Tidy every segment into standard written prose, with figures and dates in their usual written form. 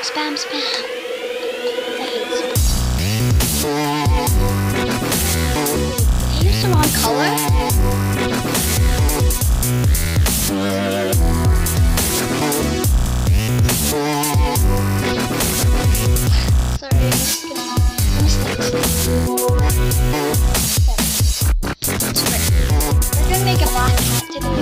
Spam, spam. I hate spam. Did I use the wrong color? Sorry, I'm just gonna We're gonna make a black cat today.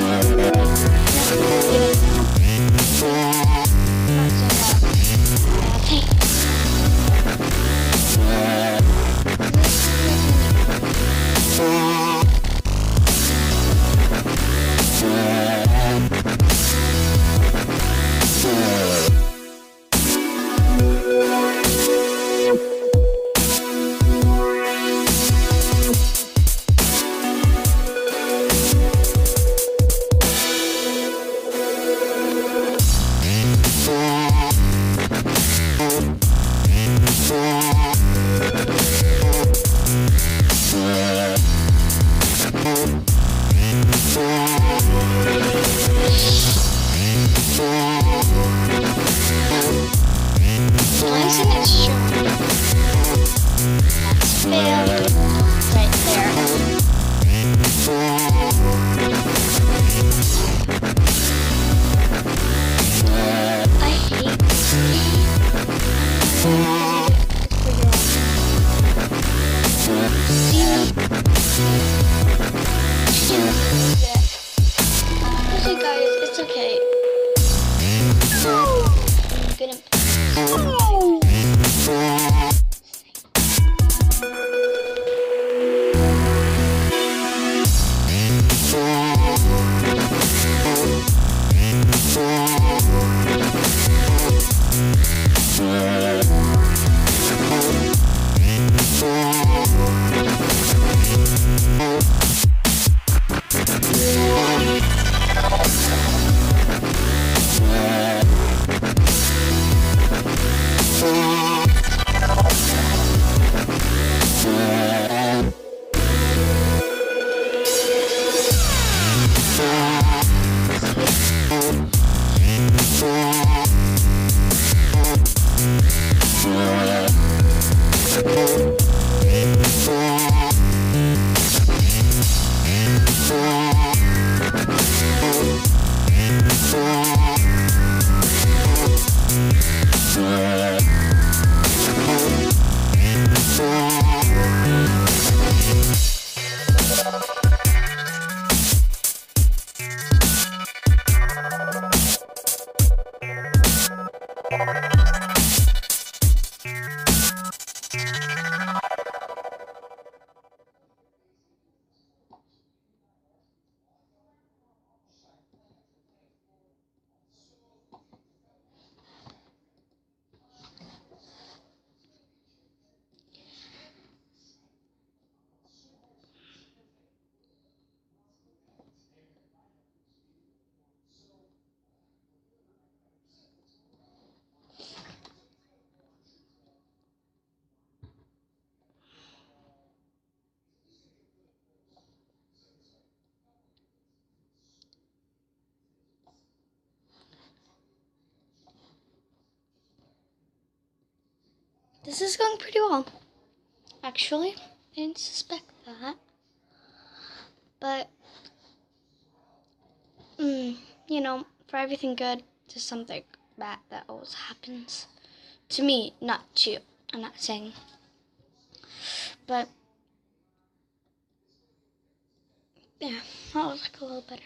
This is going pretty well. Actually, I didn't suspect that. But, you know, for everything good, there's something bad that always happens. To me, not to you. I'm not saying. But, yeah, that was like a little better.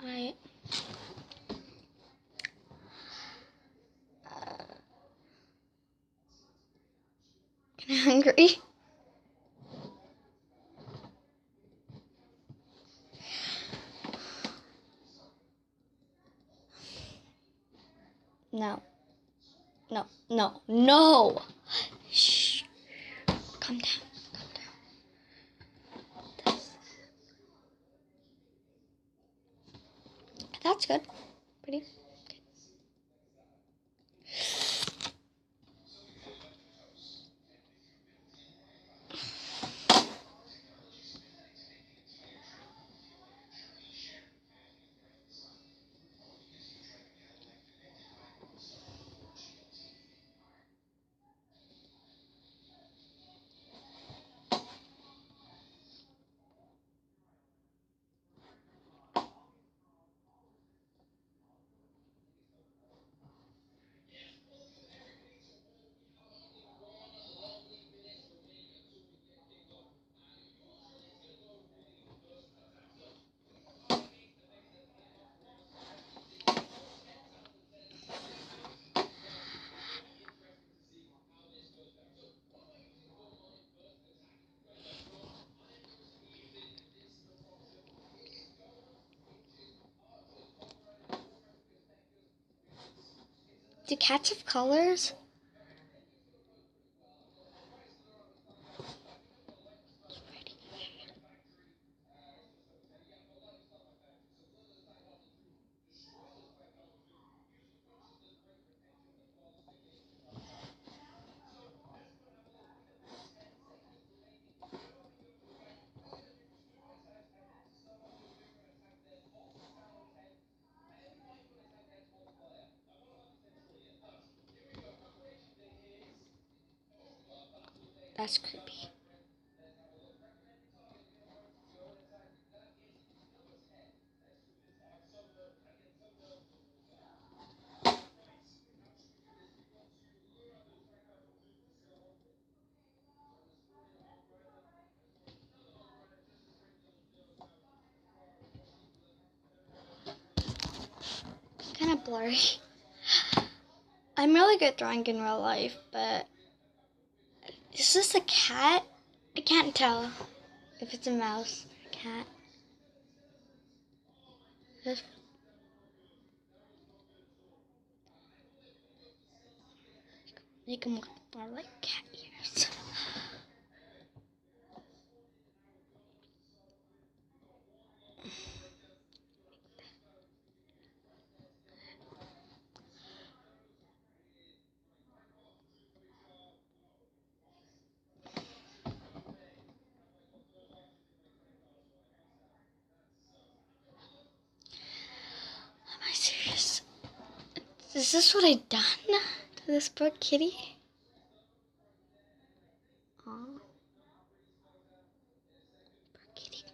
I kind of hungry. No. No, no, no! Shh. Calm down, calm down. That's good. Pretty. Do cats have colors? That's creepy. Kind of blurry. I'm really good at drawing in real life, but is this a cat? I can't tell if it's a mouse or a cat. Just make them look more like cat ears. Am I serious? Is this what I done to this poor kitty? Aw. Poor kitty.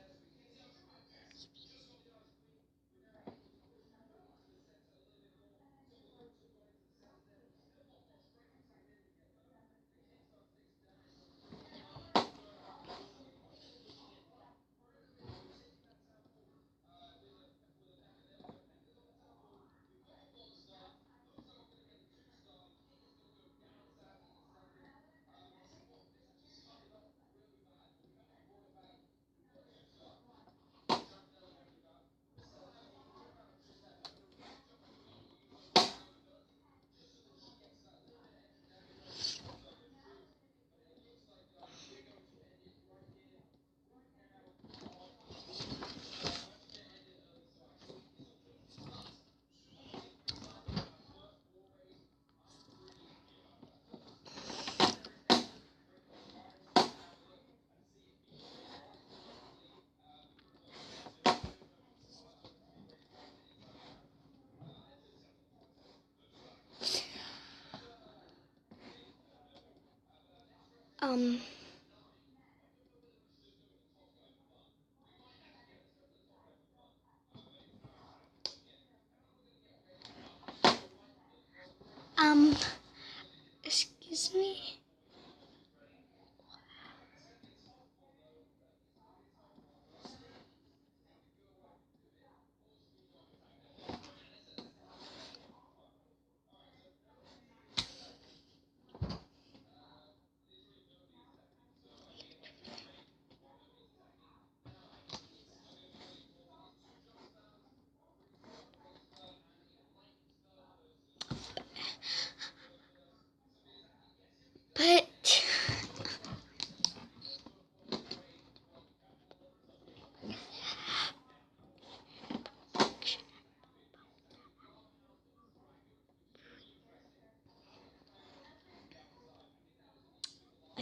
Um, um, excuse me?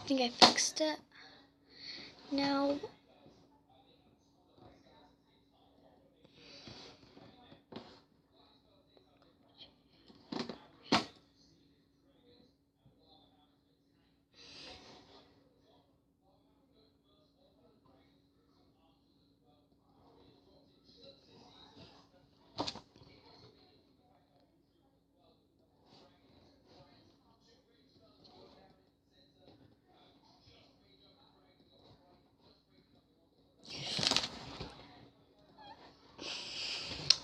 think I fixed it. Now,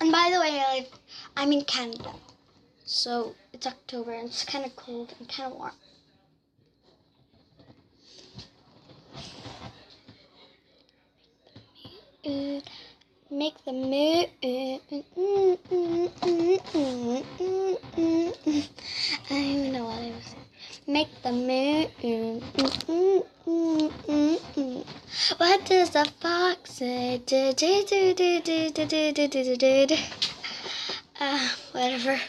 and by the way, I'm in Canada, so it's October and it's kind of cold and kind of warm. Make the moon. I don't even know what I was saying. Make the moon. What does the fox say? Whatever.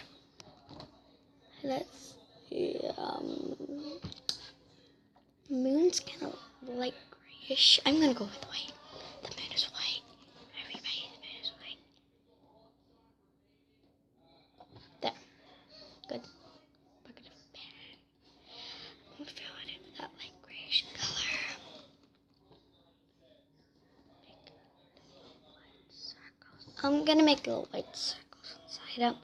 Let's see. Moon's kind of light grayish. I'm gonna go with white. The moon is white. Everybody, the moon is white. There. Good. Bucket of pen. I'm gonna fill it in with that light grayish color. I'm gonna make little white circles inside them.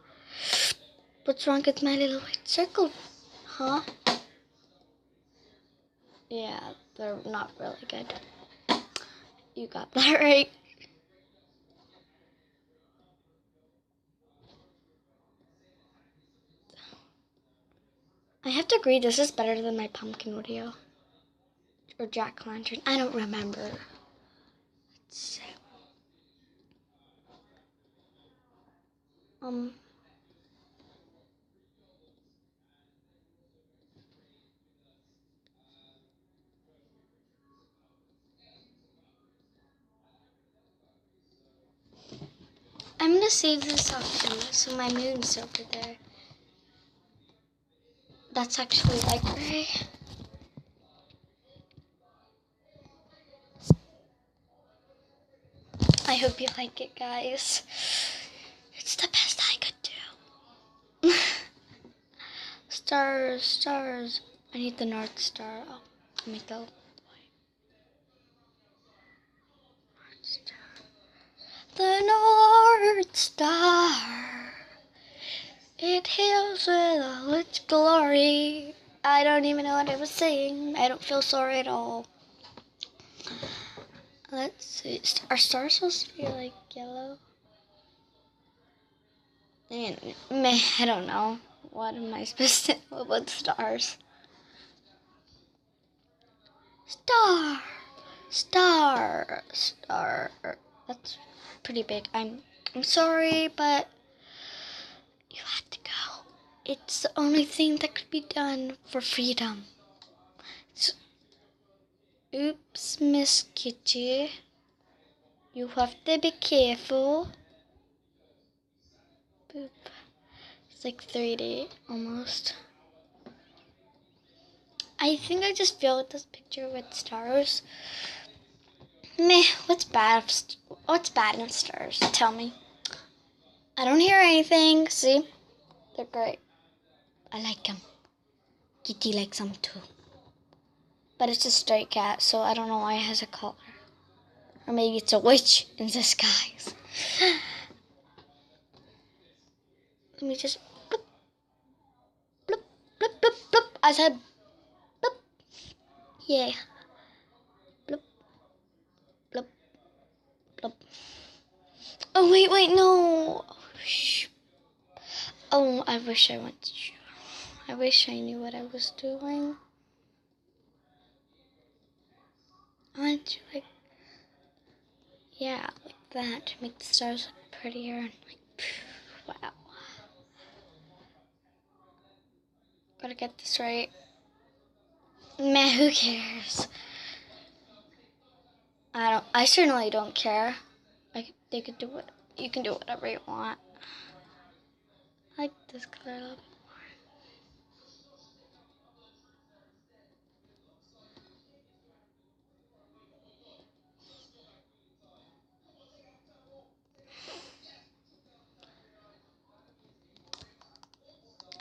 What's wrong with my little white circle? Huh? Yeah, they're not really good. You got that right. I have to agree, this is better than my pumpkin video. Or jack-o'-lantern. I don't remember. Let's see. I'm gonna save this option so my moon's over there. That's actually light gray. I hope you like it, guys. It's the best I could do. Stars, stars. I need the North Star. Oh, let me go. North Star. The North Star. It hails with all its glory. I don't even know what I was saying. I don't feel sorry at all. Let's see. Are stars supposed to be like yellow? I don't know. What am I supposed to know about stars? Star! Star! Star. That's pretty big. I'm sorry, but you had to go. It's the only thing that could be done for freedom. Oops, Miss Kitty. You have to be careful. Boop. It's like 3D almost. I think I just filled this picture with stars. Meh, what's bad in stars? Tell me. I don't hear anything. See? They're great. I like them. Kitty likes them too. But it's a stray cat, so I don't know why it has a collar. Or maybe it's a witch in disguise. Let me just bloop, bloop, bloop, bloop, bloop. I said bloop. Yeah. Bloop, bloop, bloop. Oh, wait, no. Oh, I wish I went to show. I wish I knew what I was doing. I want to yeah, like that, to make the stars look prettier and wow. Gotta get this right. Man, who cares? I certainly don't care. They could do it. You can do whatever you want. I like this color a little bit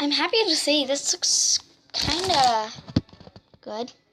I'm happy to see this looks kind of good.